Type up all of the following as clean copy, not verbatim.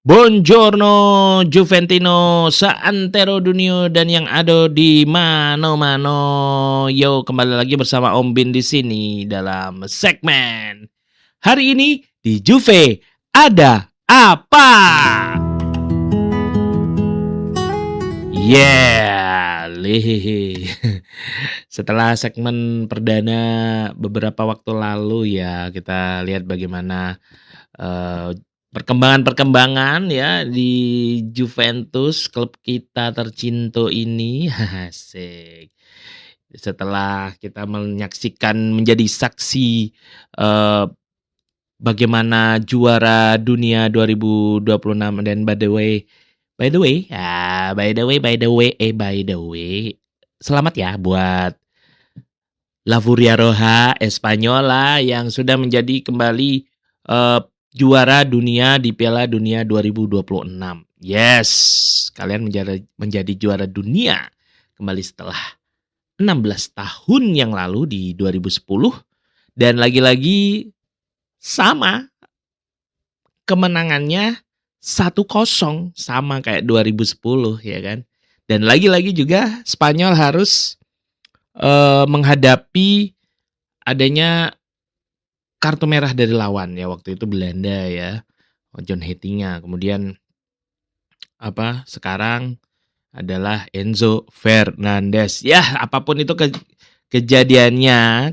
Buongiorno Juventino, seantero dunia dan yang ada di mano-mano. Yo, kembali lagi bersama Om Bin di sini dalam segmen hari ini di Juve ada apa? Yeah, lihihi. Setelah segmen perdana beberapa waktu lalu ya, kita lihat bagaimana perkembangan-perkembangan ya di Juventus, klub kita tercinta ini. Asik. Setelah kita menyaksikan menjadi saksi eh, bagaimana juara dunia 2026 dan by the way, selamat ya buat La Furia Roja Espanyola yang sudah menjadi kembali eh, juara dunia di Piala Dunia 2026. Yes, kalian menjadi juara dunia kembali setelah 16 tahun yang lalu di 2010 dan lagi-lagi sama kemenangannya 1-0 sama kayak 2010 ya kan. Dan lagi-lagi juga Spanyol harus menghadapi adanya kartu merah dari lawan ya, waktu itu Belanda ya, John Heitinga. Kemudian sekarang adalah Enzo Fernandez. Ya, apapun itu kejadiannya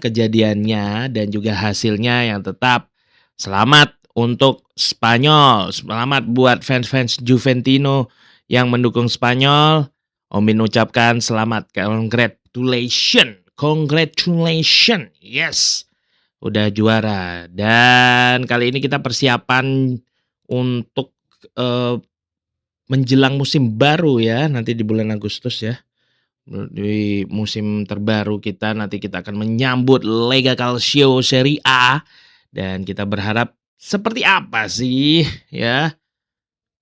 dan juga hasilnya yang tetap selamat untuk Spanyol. Selamat buat fans-fans Juventino yang mendukung Spanyol. Om Bin ucapkan selamat, congratulations, yes, udah juara. Dan kali ini kita persiapan untuk menjelang musim baru ya, nanti di bulan Agustus ya. Di musim terbaru kita nanti kita akan menyambut Lega Calcio Serie A dan kita berharap seperti apa sih ya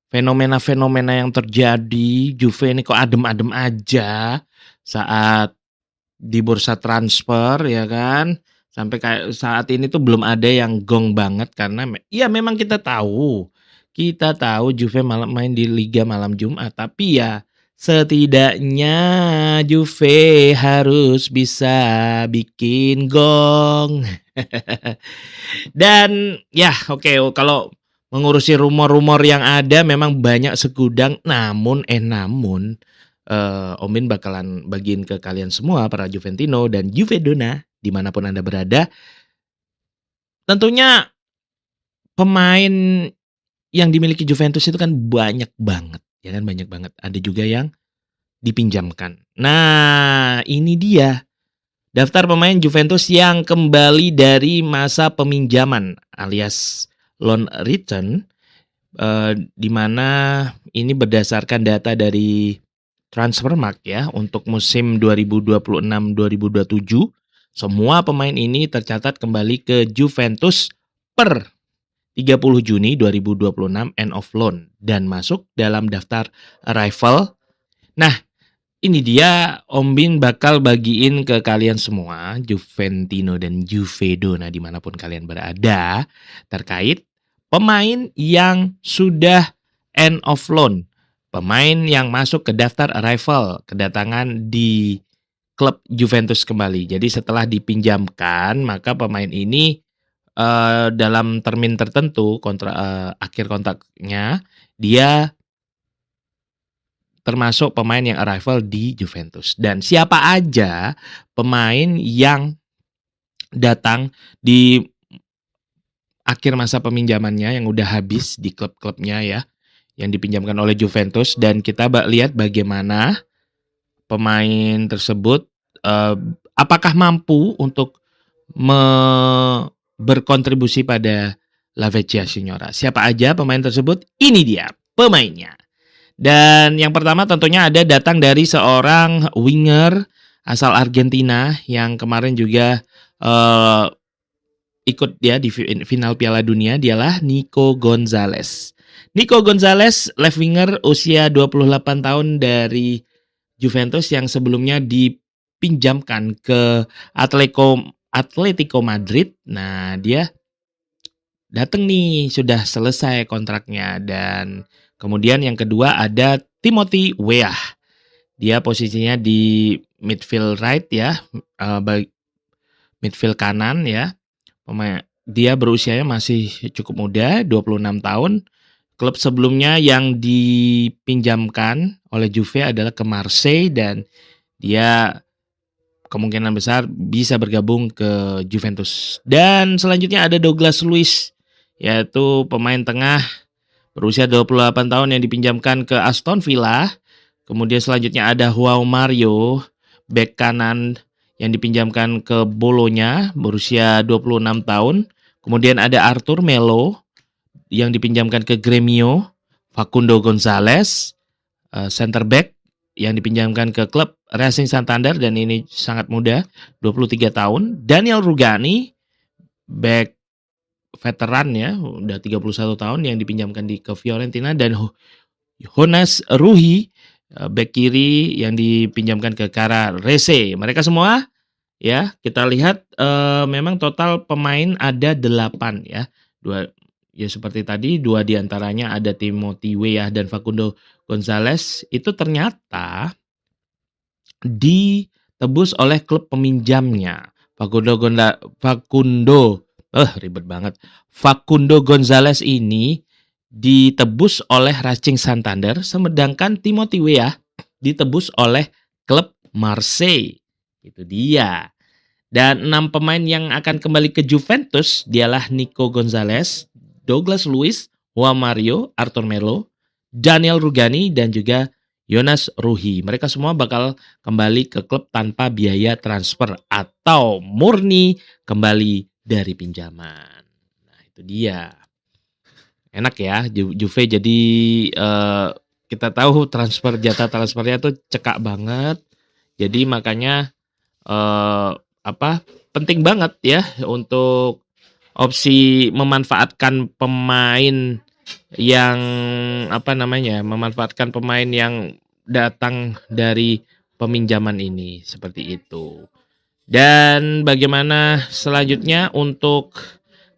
fenomena-fenomena yang terjadi. Juve ini kok adem-adem aja saat di bursa transfer ya kan. Sampai kayak saat ini tuh belum ada yang gong banget karena ya memang kita tahu Juve main di Liga malam Jumat, tapi ya setidaknya Juve harus bisa bikin gong. Dan ya oke, kalau mengurusi rumor-rumor yang ada memang banyak segudang, namun Om Bin bakalan bagiin ke kalian semua para Juventino dan Juvedona dimanapun Anda berada. Tentunya pemain yang dimiliki Juventus itu kan banyak banget, ya kan, banyak banget. Ada juga yang dipinjamkan. Nah, ini dia daftar pemain Juventus yang kembali dari masa peminjaman alias loan return, di mana ini berdasarkan data dari Transfermarkt ya, untuk musim 2026-2027 semua pemain ini tercatat kembali ke Juventus per 30 Juni 2026 end of loan dan masuk dalam daftar arrival. Nah, ini dia Om Bin bakal bagiin ke kalian semua, Juventino dan Juvedona dimanapun kalian berada, terkait pemain yang sudah end of loan, pemain yang masuk ke daftar arrival, kedatangan di klub Juventus kembali. Jadi setelah dipinjamkan, maka pemain ini dalam termin tertentu akhir kontraknya dia termasuk pemain yang arrival di Juventus. Dan siapa aja pemain yang datang di akhir masa peminjamannya yang udah habis di klub-klubnya ya, yang dipinjamkan oleh Juventus, dan kita lihat bagaimana pemain tersebut apakah mampu untuk berkontribusi pada La Vecchia Signora. Siapa aja pemain tersebut? Ini dia pemainnya. Dan yang pertama tentunya ada datang dari seorang winger asal Argentina yang kemarin juga ikut ya di final Piala Dunia, dialah Nico Gonzalez. Nico Gonzalez, left winger usia 28 tahun dari Juventus yang sebelumnya dipinjamkan ke Atletico Madrid. Nah, dia datang nih, sudah selesai kontraknya. Dan kemudian yang kedua ada Timothy Weah. Dia posisinya di midfield right ya, midfield kanan ya. Dia berusianya masih cukup muda, 26 tahun. Klub sebelumnya yang dipinjamkan oleh Juve adalah ke Marseille dan dia kemungkinan besar bisa bergabung ke Juventus. Dan selanjutnya ada Douglas Luiz, yaitu pemain tengah berusia 28 tahun yang dipinjamkan ke Aston Villa. Kemudian selanjutnya ada Joao Mario, bek kanan yang dipinjamkan ke Bologna berusia 26 tahun. Kemudian ada Arthur Melo yang dipinjamkan ke Gremio, Facundo Gonzalez, center back yang dipinjamkan ke klub Racing Santander dan ini sangat muda, 23 tahun. Daniel Rugani, back veteran ya, udah 31 tahun yang dipinjamkan ke Fiorentina, dan Jonas Ruhi, back kiri yang dipinjamkan ke Carrarese. Mereka semua ya, kita lihat memang total pemain ada 8 ya. Ya seperti tadi, 2 diantaranya ada Timothy Weah dan Facundo Gonzalez itu ternyata ditebus oleh klub peminjamnya. Ribet banget. Facundo Gonzalez ini ditebus oleh Racing Santander, sedangkan Timothy Weah ditebus oleh klub Marseille. Itu dia. Dan 6 pemain yang akan kembali ke Juventus dialah Nico Gonzalez, Douglas Luiz, Joao Mario, Arthur Melo, Daniel Rugani, dan juga Jonas Ruhi. Mereka semua bakal kembali ke klub tanpa biaya transfer atau murni kembali dari pinjaman. Nah itu dia. Enak ya, Juve jadi kita tahu jatah transfernya tuh cekak banget. Jadi makanya penting banget ya untuk opsi memanfaatkan pemain yang memanfaatkan pemain yang datang dari peminjaman ini seperti itu. Dan bagaimana selanjutnya untuk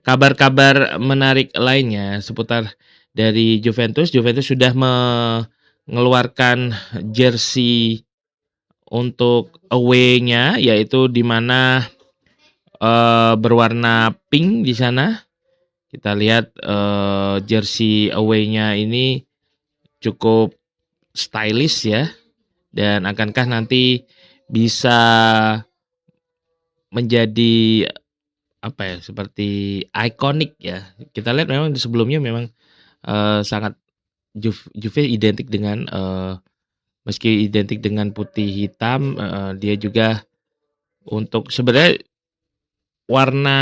kabar-kabar menarik lainnya seputar dari Juventus? Juventus sudah mengeluarkan jersey untuk away-nya, yaitu di mana berwarna pink di sana. Kita lihat jersey away-nya ini cukup stylish ya, dan akankah nanti bisa menjadi seperti ikonik ya. Kita lihat memang sebelumnya memang sangat Juve identik dengan meski identik dengan putih hitam, dia juga untuk sebenarnya warna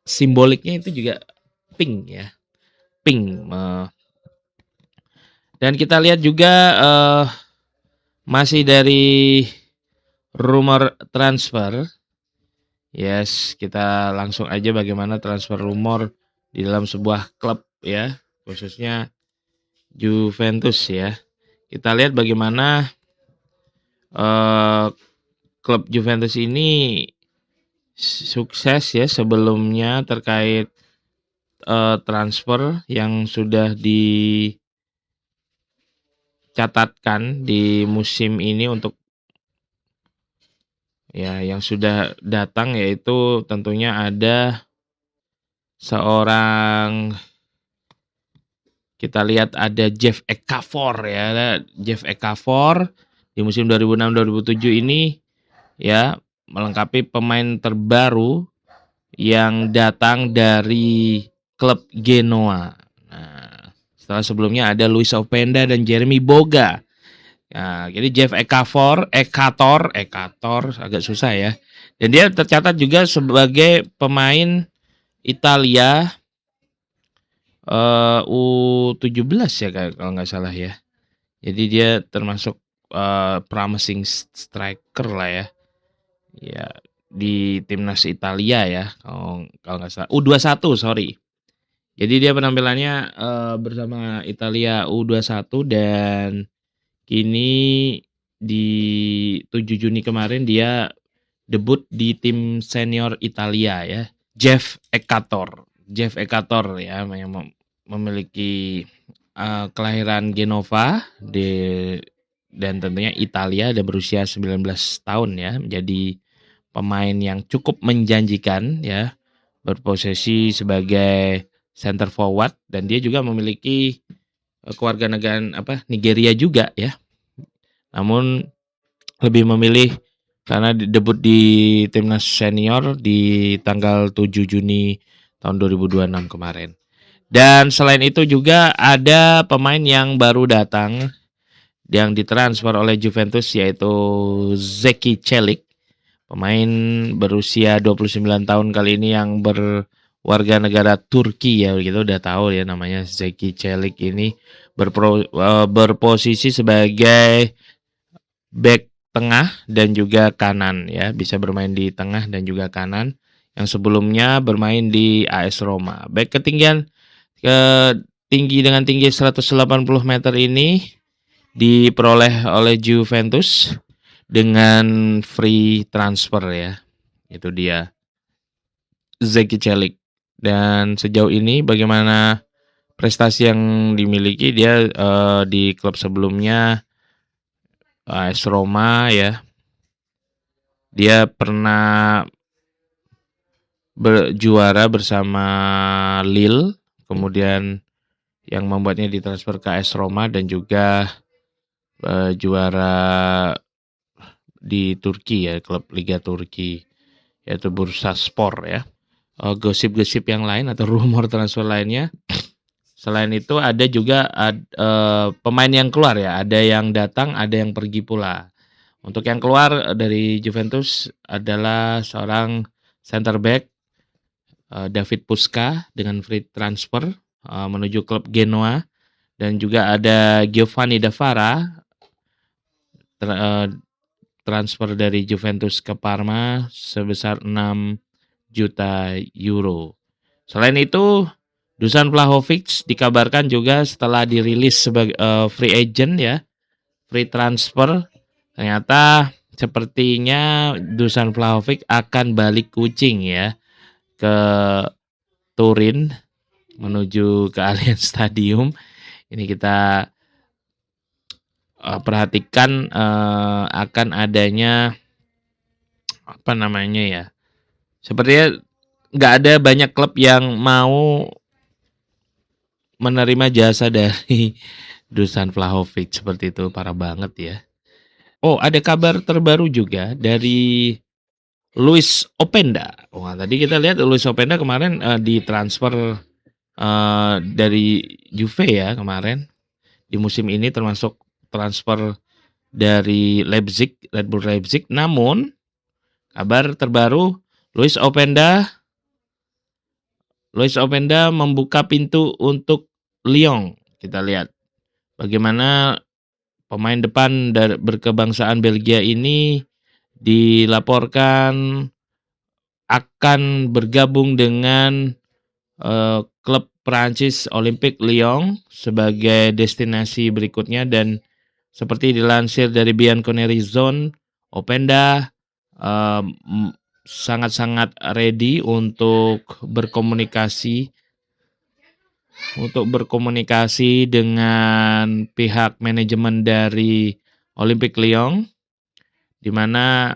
simboliknya itu juga pink ya, pink. Dan kita lihat juga masih dari rumor transfer. Yes, kita langsung aja bagaimana transfer rumor di dalam sebuah klub ya, khususnya Juventus ya. Kita lihat bagaimana klub Juventus ini sukses ya sebelumnya terkait transfer yang sudah dicatatkan di musim ini untuk ya yang sudah datang, yaitu tentunya ada seorang, kita lihat ada Jeff Ekafor ya. Jeff Ekafor di musim 2006-2007 ini ya melengkapi pemain terbaru yang datang dari klub Genoa. Nah, setelah sebelumnya ada Luis Openda dan Jeremy Boga. Nah, jadi Jeff Ekator agak susah ya. Dan dia tercatat juga sebagai pemain Italia U17 ya kalau nggak salah ya. Jadi dia termasuk promising striker lah ya. Ya di timnas Italia ya kalau nggak salah U21 sorry. Jadi dia penampilannya bersama Italia U21 dan kini di 7 Juni kemarin dia debut di tim senior Italia ya, Jeff Ekator Jeff Ekator ya, yang memiliki kelahiran Genova dan tentunya Italia, dan berusia 19 tahun ya, menjadi pemain yang cukup menjanjikan ya, berposisi sebagai center forward, dan dia juga memiliki kewarganegaraan Nigeria juga ya. Namun lebih memilih karena debut di timnas senior di tanggal 7 Juni tahun 2026 kemarin. Dan selain itu juga ada pemain yang baru datang yang ditransfer oleh Juventus, yaitu Zeki Çelik. Pemain berusia 29 tahun kali ini yang berwarga negara Turki ya, gitu udah tahu ya namanya Zeki Çelik ini berposisi sebagai back tengah dan juga kanan ya, bisa bermain di tengah dan juga kanan, yang sebelumnya bermain di AS Roma. Back tinggi dengan tinggi 180 meter ini diperoleh oleh Juventus dengan free transfer ya. Itu dia Zeki Çelik. Dan sejauh ini bagaimana prestasi yang dimiliki dia di klub sebelumnya AS Roma ya. Dia pernah berjuara bersama Lille, kemudian yang membuatnya ditransfer ke AS Roma, dan juga juara di Turki ya, klub Liga Turki, yaitu Bursaspor ya. Gosip-gosip yang lain atau rumor transfer lainnya, selain itu ada juga pemain yang keluar ya, ada yang datang, ada yang pergi pula. Untuk yang keluar dari Juventus adalah seorang center back David Puska dengan free transfer menuju klub Genoa, dan juga ada Giovanni Davara transfer dari Juventus ke Parma sebesar 6 juta euro. Selain itu, Dusan Vlahovic dikabarkan juga setelah dirilis sebagai free agent ya, free transfer, ternyata sepertinya Dusan Vlahovic akan balik kucing ya ke Turin menuju ke Allianz Stadium. Ini kita perhatikan akan adanya sepertinya nggak ada banyak klub yang mau menerima jasa dari Dusan Vlahovic seperti itu, parah banget ya. Oh, ada kabar terbaru juga dari Luis Openda. Tadi kita lihat Luis Openda kemarin ditransfer dari Juve ya kemarin di musim ini, termasuk transfer dari Red Bull Leipzig. Namun kabar terbaru, Luis Openda membuka pintu untuk Lyon. Kita lihat bagaimana pemain depan berkebangsaan Belgia ini dilaporkan akan bergabung dengan klub Prancis Olympique Lyon sebagai destinasi berikutnya, dan seperti dilansir dari Bianconeri Horizon, Openda sangat-sangat ready untuk berkomunikasi dengan pihak manajemen dari Olympique Lyon, di mana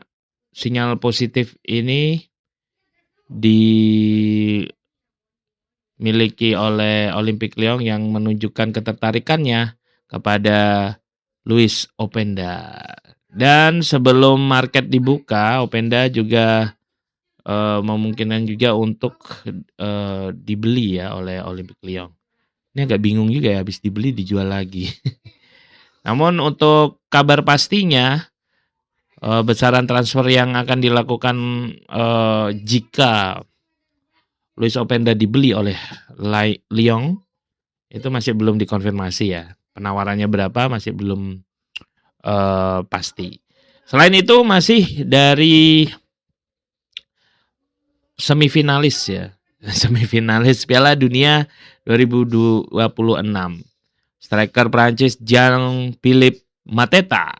sinyal positif ini dimiliki oleh Olympique Lyon yang menunjukkan ketertarikannya kepada Luis Openda. Dan sebelum market dibuka, Openda juga memungkinkan juga untuk dibeli ya oleh Olympique Lyon. Ini agak bingung juga ya, habis dibeli dijual lagi. Namun untuk kabar pastinya, besaran transfer yang akan dilakukan jika Luis Openda dibeli oleh Lyon itu masih belum dikonfirmasi ya. Penawarannya berapa masih belum pasti. Selain itu masih dari semifinalis ya. Semifinalis Piala Dunia 2026. Striker Prancis Jean-Philippe Mateta.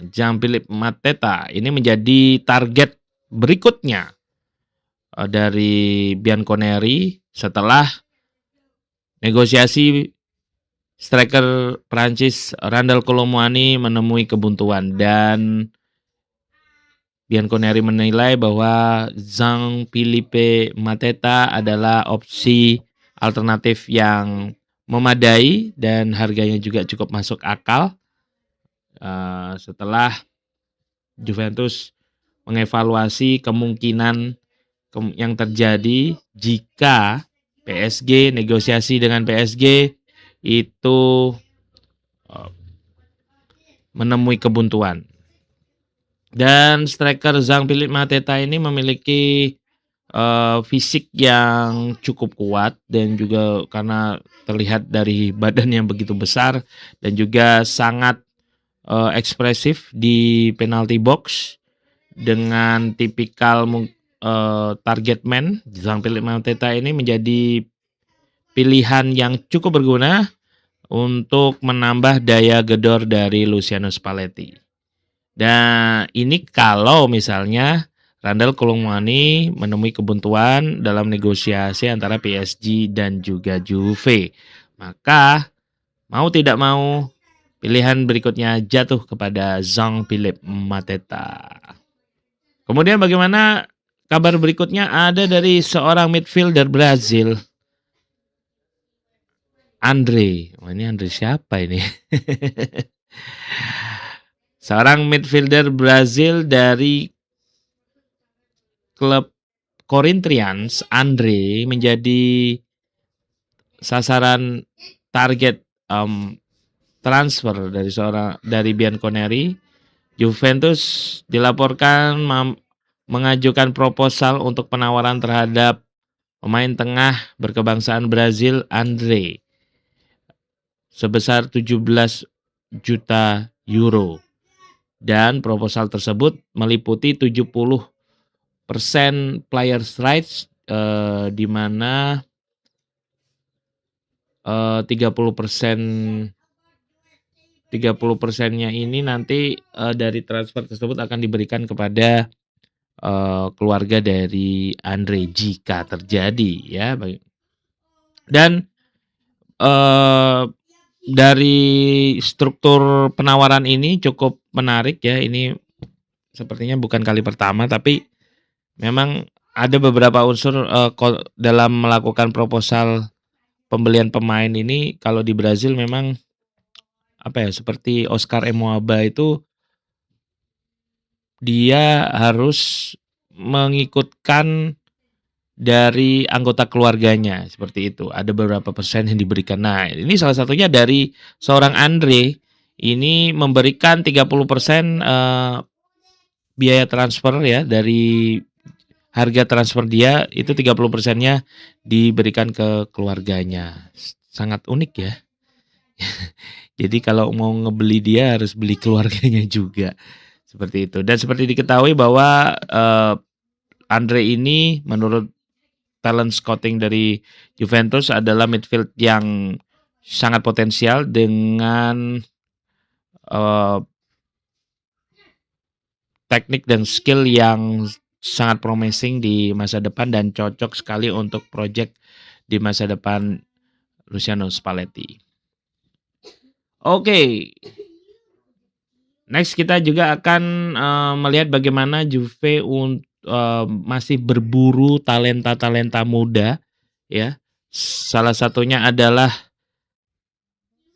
Jean-Philippe Mateta ini menjadi target berikutnya dari Bianconeri setelah negosiasi striker Prancis Randal Kolo Muani menemui kebuntuan, dan Bianconeri menilai bahwa Jean-Philippe Mateta adalah opsi alternatif yang memadai dan harganya juga cukup masuk akal. Setelah Juventus mengevaluasi kemungkinan yang terjadi jika negosiasi dengan PSG itu menemui kebuntuan. Dan striker Jean-Philippe Mateta ini memiliki fisik yang cukup kuat, dan juga karena terlihat dari badan yang begitu besar dan juga sangat ekspresif di penalty box dengan tipikal target man. Jean-Philippe Mateta ini menjadi pilihan yang cukup berguna untuk menambah daya gedor dari Luciano Spalletti. Dan ini kalau misalnya Randal Kolo Muani menemui kebuntuan dalam negosiasi antara PSG dan juga Juve. Maka mau tidak mau pilihan berikutnya jatuh kepada Jean-Philippe Mateta. Kemudian bagaimana kabar berikutnya ada dari seorang midfielder Brazil, Andre. Ini Andre siapa ini? Seorang midfielder Brazil dari klub Corinthians, Andre menjadi sasaran target transfer dari Bianconeri. Juventus dilaporkan mengajukan proposal untuk penawaran terhadap pemain tengah berkebangsaan Brazil Andre sebesar 17 juta euro. Dan proposal tersebut meliputi 70% players rights, di mana 30%nya ini nanti dari transfer tersebut akan diberikan kepada keluarga dari Andre jika terjadi, ya. Dan dari struktur penawaran ini cukup menarik, ya. Ini sepertinya bukan kali pertama, tapi memang ada beberapa unsur dalam melakukan proposal pembelian pemain ini. Kalau di Brazil memang seperti Oscar Emoaba itu dia harus mengikutkan dari anggota keluarganya, seperti itu. Ada beberapa persen yang diberikan. Nah, ini salah satunya dari seorang Andre ini memberikan 30% biaya transfer, ya, dari harga transfer dia itu 30%-nya diberikan ke keluarganya. Sangat unik, ya. Jadi kalau mau ngebeli dia harus beli keluarganya juga. Seperti itu. Dan seperti diketahui bahwa Andre ini menurut talent scouting dari Juventus adalah midfield yang sangat potensial dengan teknik dan skill yang sangat promising di masa depan dan cocok sekali untuk proyek di masa depan Luciano Spalletti. Oke. Next kita juga akan melihat bagaimana Juve masih berburu talenta-talenta muda, ya. Salah satunya adalah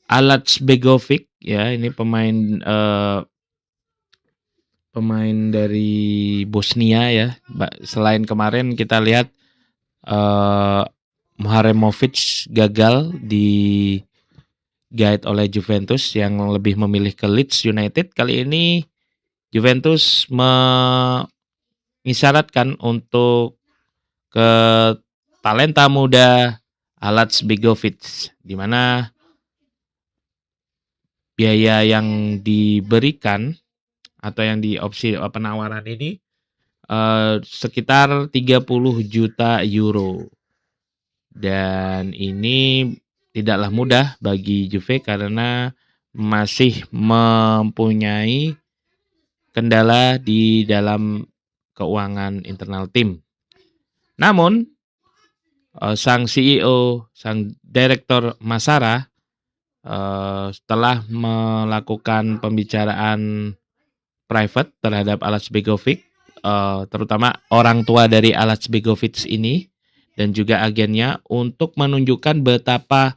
Alex Begovic, ya. Ini pemain dari Bosnia, ya. Selain kemarin kita lihat Maharemovic gagal di guide oleh Juventus yang lebih memilih ke Leeds United. Kali ini Juventus mengisyaratkan untuk ke talenta muda Alex Begovic, di mana biaya yang diberikan atau yang di opsi penawaran ini sekitar 30 juta euro. Dan ini tidaklah mudah bagi Juve karena masih mempunyai kendala di dalam keuangan internal tim. Namun, sang CEO, sang direktur Massara, setelah melakukan pembicaraan private terhadap Alex Begovic, terutama orang tua dari Alex Begovic ini dan juga agennya untuk menunjukkan betapa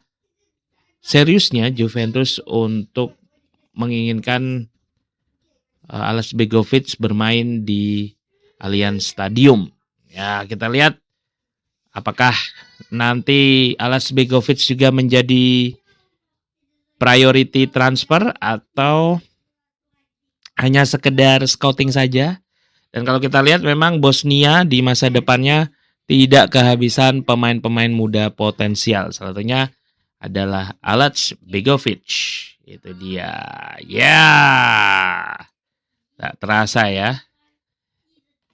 seriusnya Juventus untuk menginginkan Alex Begovic bermain di Allianz Stadium. Ya, kita lihat apakah nanti Alex Begovic juga menjadi priority transfer atau hanya sekedar scouting saja. Dan kalau kita lihat memang Bosnia di masa depannya tidak kehabisan pemain-pemain muda potensial. Salah satunya adalah Alex Begovic. Itu dia. Ya. Tak terasa ya.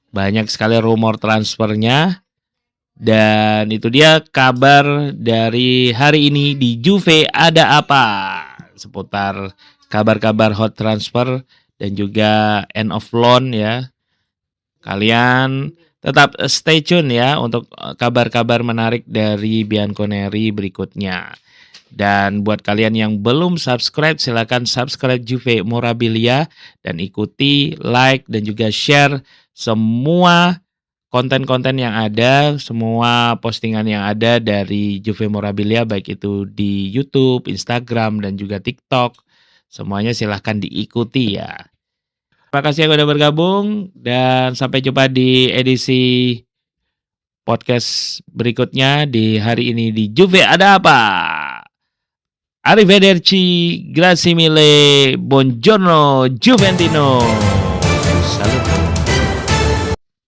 Banyak sekali rumor transfernya. Dan itu dia kabar dari hari ini di Juve Ada Apa. Seputar kabar-kabar hot transfer dan juga end of loan ya. Kalian tetap stay tune ya untuk kabar-kabar menarik dari Bianconeri berikutnya. Dan buat kalian yang belum subscribe, silakan subscribe Juve Morabilia dan ikuti, like, dan juga share semua konten-konten yang ada, semua postingan yang ada dari Juve Morabilia, baik itu di YouTube, Instagram, dan juga TikTok. Semuanya silahkan diikuti ya. Terima kasih yang udah bergabung dan sampai jumpa di edisi podcast berikutnya di hari ini di Juve Ada Apa. Arrivederci, grazie mille, buongiorno Juventino. Salut.